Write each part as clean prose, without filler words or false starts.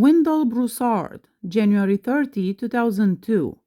Wendell Brousard, January 30, 2002.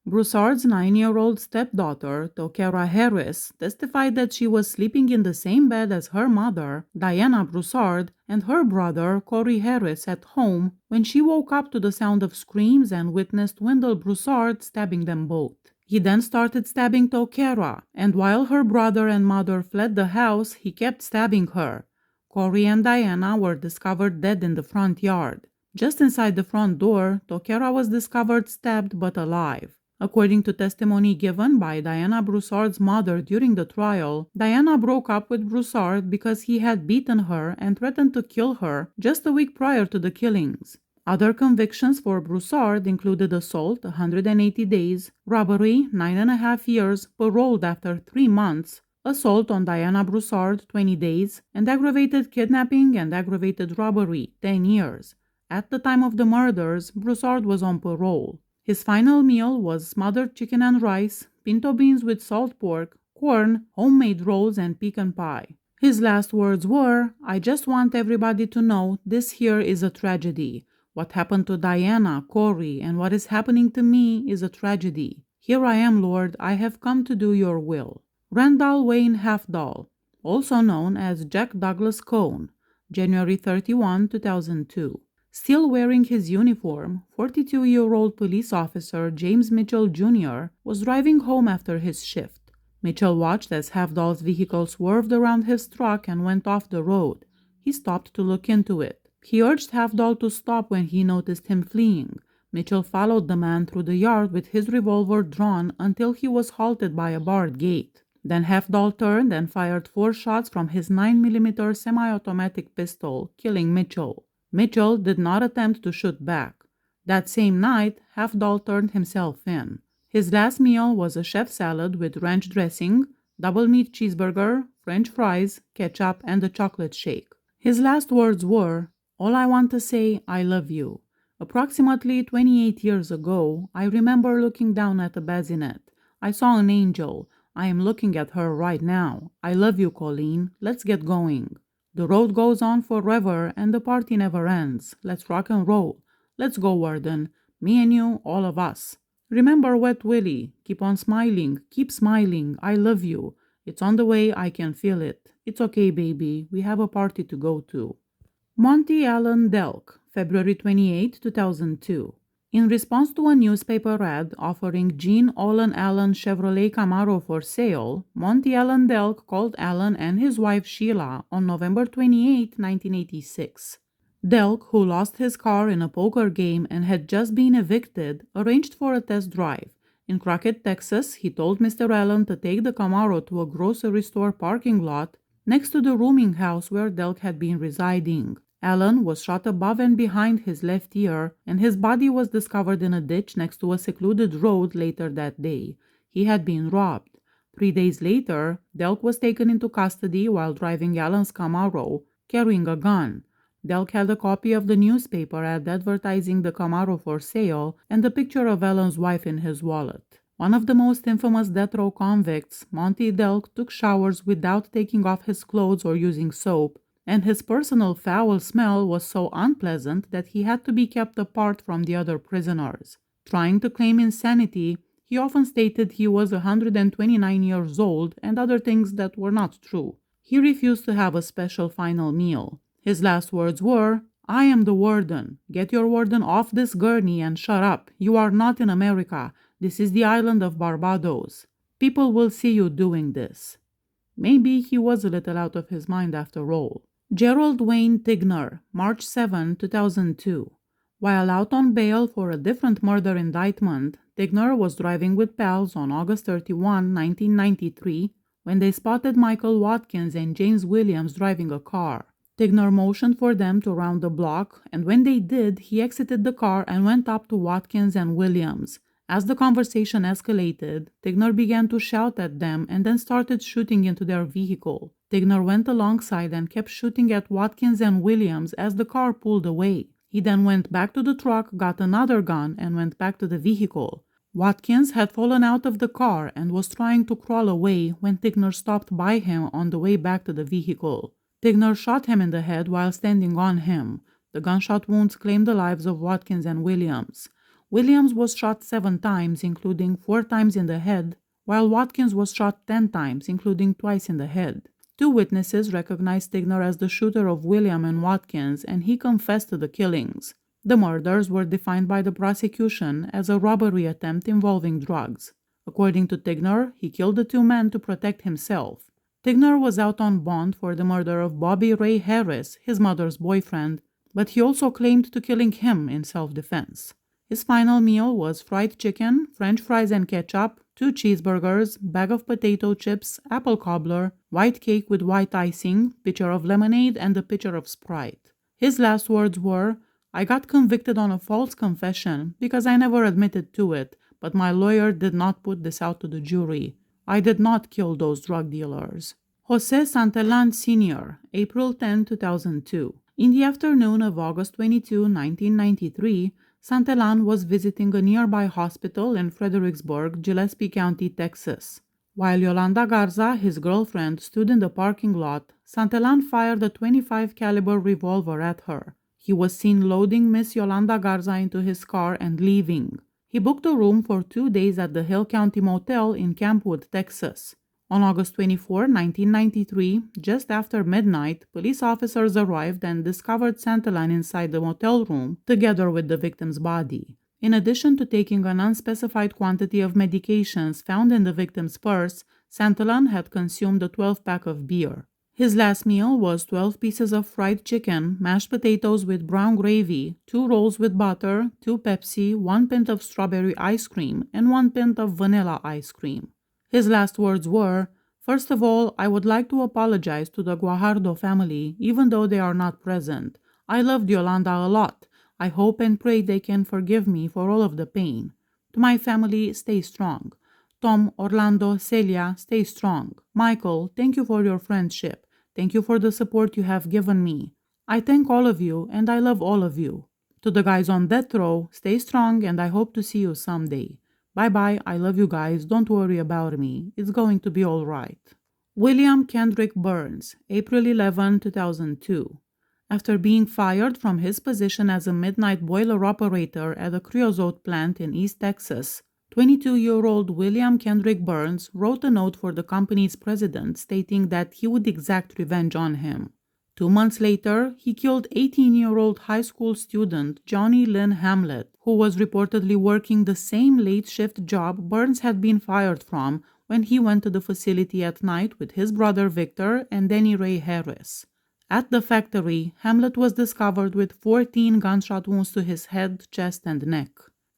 Brousard's 9-year-old stepdaughter, Tokera Harris, testified that she was sleeping in the same bed as her mother, Diana Brousard, and her brother, Corey Harris, at home when she woke up to the sound of screams and witnessed Wendell Brousard stabbing them both. He then started stabbing Tokera, and while her brother and mother fled the house, he kept stabbing her. Corey and Diana were discovered dead in the front yard. Just inside the front door, Tokera was discovered stabbed but alive. According to testimony given by Diana Brousard's mother during the trial, Diana broke up with Brousard because he had beaten her and threatened to kill her just a week prior to the killings. Other convictions for Brousard included assault 180 days, robbery 9.5 years, paroled after 3 months, assault on Diana Brousard 20 days, and aggravated kidnapping and aggravated robbery 10 years. At the time of the murders, Brousard was on parole. His final meal was smothered chicken and rice, pinto beans with salt pork, corn, homemade rolls, and pecan pie. His last words were, "I just want everybody to know this here is a tragedy. What happened to Diana, Corey, and what is happening to me is a tragedy. Here I am, Lord, I have come to do your will." Randall Wayne Halfdoll, also known as Jack Douglas Cone, January 31, 2002. Still wearing his uniform, 42-year-old police officer James Mitchell Jr. was driving home after his shift. Mitchell watched as Halfdoll's vehicle swerved around his truck and went off the road. He stopped to look into it. He urged Halfdoll to stop when he noticed him fleeing. Mitchell followed the man through the yard with his revolver drawn until he was halted by a barred gate. Then Halfdoll turned and fired 4 shots from his 9mm semi-automatic pistol, killing Mitchell. Mitchell did not attempt to shoot back. That same night, Halfdoll turned himself in. His last meal was a chef salad with ranch dressing, double meat cheeseburger, French fries, ketchup, and a chocolate shake. His last words were, "All I want to say, I love you. Approximately 28 years ago, I remember looking down at a bassinet. I saw an angel. I am looking at her right now. I love you, Colleen. Let's get going. The road goes on forever and the party never ends. Let's rock and roll. Let's go, Warden. Me and you, all of us. Remember Wet Willie. Keep on smiling. Keep smiling. I love you. It's on the way. I can feel it. It's okay, baby. We have a party to go to." Monty Allen Delk, February 28, 2002. In response to a newspaper ad offering Gene Olin Allen Chevrolet Camaro for sale, Monty Allen Delk called Allen and his wife Sheila on November 28, 1986. Delk, who lost his car in a poker game and had just been evicted, arranged for a test drive. In Crockett, Texas, he told Mr. Allen to take the Camaro to a grocery store parking lot next to the rooming house where Delk had been residing. Allen was shot above and behind his left ear, and his body was discovered in a ditch next to a secluded road later that day. He had been robbed. 3 days later, Delk was taken into custody while driving Allen's Camaro, carrying a gun. Delk had a copy of the newspaper ad advertising the Camaro for sale and a picture of Allen's wife in his wallet. One of the most infamous death row convicts, Monty Delk, took showers without taking off his clothes or using soap, and his personal foul smell was so unpleasant that he had to be kept apart from the other prisoners. Trying to claim insanity, he often stated he was 129 years old and other things that were not true. He refused to have a special final meal. His last words were, "I am the warden. Get your warden off this gurney and shut up. You are not in America. This is the island of Barbados. People will see you doing this." Maybe he was a little out of his mind after all. Gerald Wayne Tigner, March 7, 2002. While out on bail for a different murder indictment, Tigner was driving with pals on August 31, 1993, when they spotted Michael Watkins and James Williams driving a car. Tigner motioned for them to round the block, and when they did, he exited the car and went up to Watkins and Williams. As the conversation escalated, Tigner began to shout at them and then started shooting into their vehicle. Tigner went alongside and kept shooting at Watkins and Williams as the car pulled away. He then went back to the truck, got another gun, and went back to the vehicle. Watkins had fallen out of the car and was trying to crawl away when Tigner stopped by him on the way back to the vehicle. Tigner shot him in the head while standing on him. The gunshot wounds claimed the lives of Watkins and Williams. Williams was shot 7 times, including 4 times in the head, while Watkins was shot 10 times, including twice in the head. 2 witnesses recognized Tigner as the shooter of William and Watkins, and he confessed to the killings. The murders were defined by the prosecution as a robbery attempt involving drugs. According to Tigner, he killed the 2 men to protect himself. Tigner was out on bond for the murder of Bobby Ray Harris, his mother's boyfriend, but he also claimed to killing him in self-defense. His final meal was fried chicken, French fries and ketchup, 2 cheeseburgers, bag of potato chips, apple cobbler, white cake with white icing, pitcher of lemonade, and a pitcher of Sprite. His last words were, "I got convicted on a false confession because I never admitted to it, but my lawyer did not put this out to the jury. I did not kill those drug dealers." Jose Santelan Sr., April 10, 2002. In the afternoon of August 22, 1993, Santelan was visiting a nearby hospital in Fredericksburg, Gillespie County, Texas. While Yolanda Garza, his girlfriend, stood in the parking lot, Santelan fired a .25 caliber revolver at her. He was seen loading Miss Yolanda Garza into his car and leaving. He booked a room for 2 days at the Hill County Motel in Campwood, Texas. On August 24, 1993, just after midnight, police officers arrived and discovered Santelan inside the motel room, together with the victim's body. In addition to taking an unspecified quantity of medications found in the victim's purse, Santelan had consumed a 12-pack of beer. His last meal was 12 pieces of fried chicken, mashed potatoes with brown gravy, 2 rolls with butter, 2 Pepsi, 1 pint of strawberry ice cream, and 1 pint of vanilla ice cream. His last words were, "First of all, I would like to apologize to the Guajardo family, even though they are not present. I loved Yolanda a lot. I hope and pray they can forgive me for all of the pain. To my family, stay strong. Tom, Orlando, Celia, stay strong. Michael, thank you for your friendship. Thank you for the support you have given me. I thank all of you, and I love all of you. To the guys on death row, stay strong, and I hope to see you someday. Bye-bye, I love you guys, don't worry about me. It's going to be all right." William Kendrick Burns, April 11, 2002. After being fired from his position as a midnight boiler operator at a creosote plant in East Texas, 22-year-old William Kendrick Burns wrote a note for the company's president stating that he would exact revenge on him. 2 months later, he killed 18-year-old high school student Johnny Lynn Hamlet, who was reportedly working the same late-shift job Burns had been fired from when he went to the facility at night with his brother Victor and Denny Ray Harris. At the factory, Hamlet was discovered with 14 gunshot wounds to his head, chest, and neck.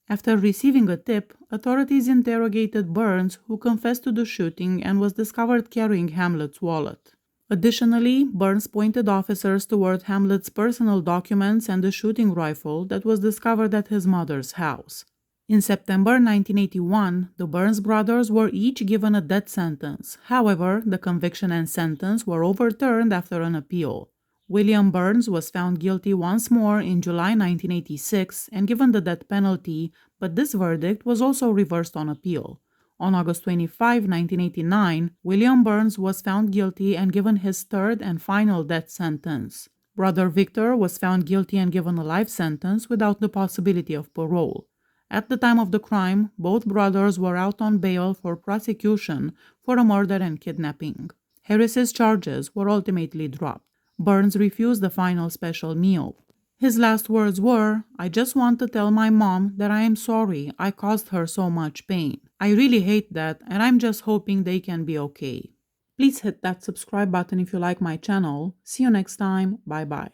After receiving a tip, authorities interrogated Burns, who confessed to the shooting and was discovered carrying Hamlet's wallet. Additionally, Burns pointed officers toward Hamlet's personal documents and the shooting rifle that was discovered at his mother's house. In September 1981, the Burns brothers were each given a death sentence. However, the conviction and sentence were overturned after an appeal. William Burns was found guilty once more in July 1986 and given the death penalty, but this verdict was also reversed on appeal. On August 25, 1989, William Burns was found guilty and given his 3rd and final death sentence. Brother Victor was found guilty and given a life sentence without the possibility of parole. At the time of the crime, both brothers were out on bail for prosecution for a murder and kidnapping. Harris's charges were ultimately dropped. Burns refused the final special meal. His last words were, "I just want to tell my mom that I am sorry I caused her so much pain. I really hate that, and I'm just hoping they can be okay." Please hit that subscribe button if you like my channel. See you next time. Bye bye.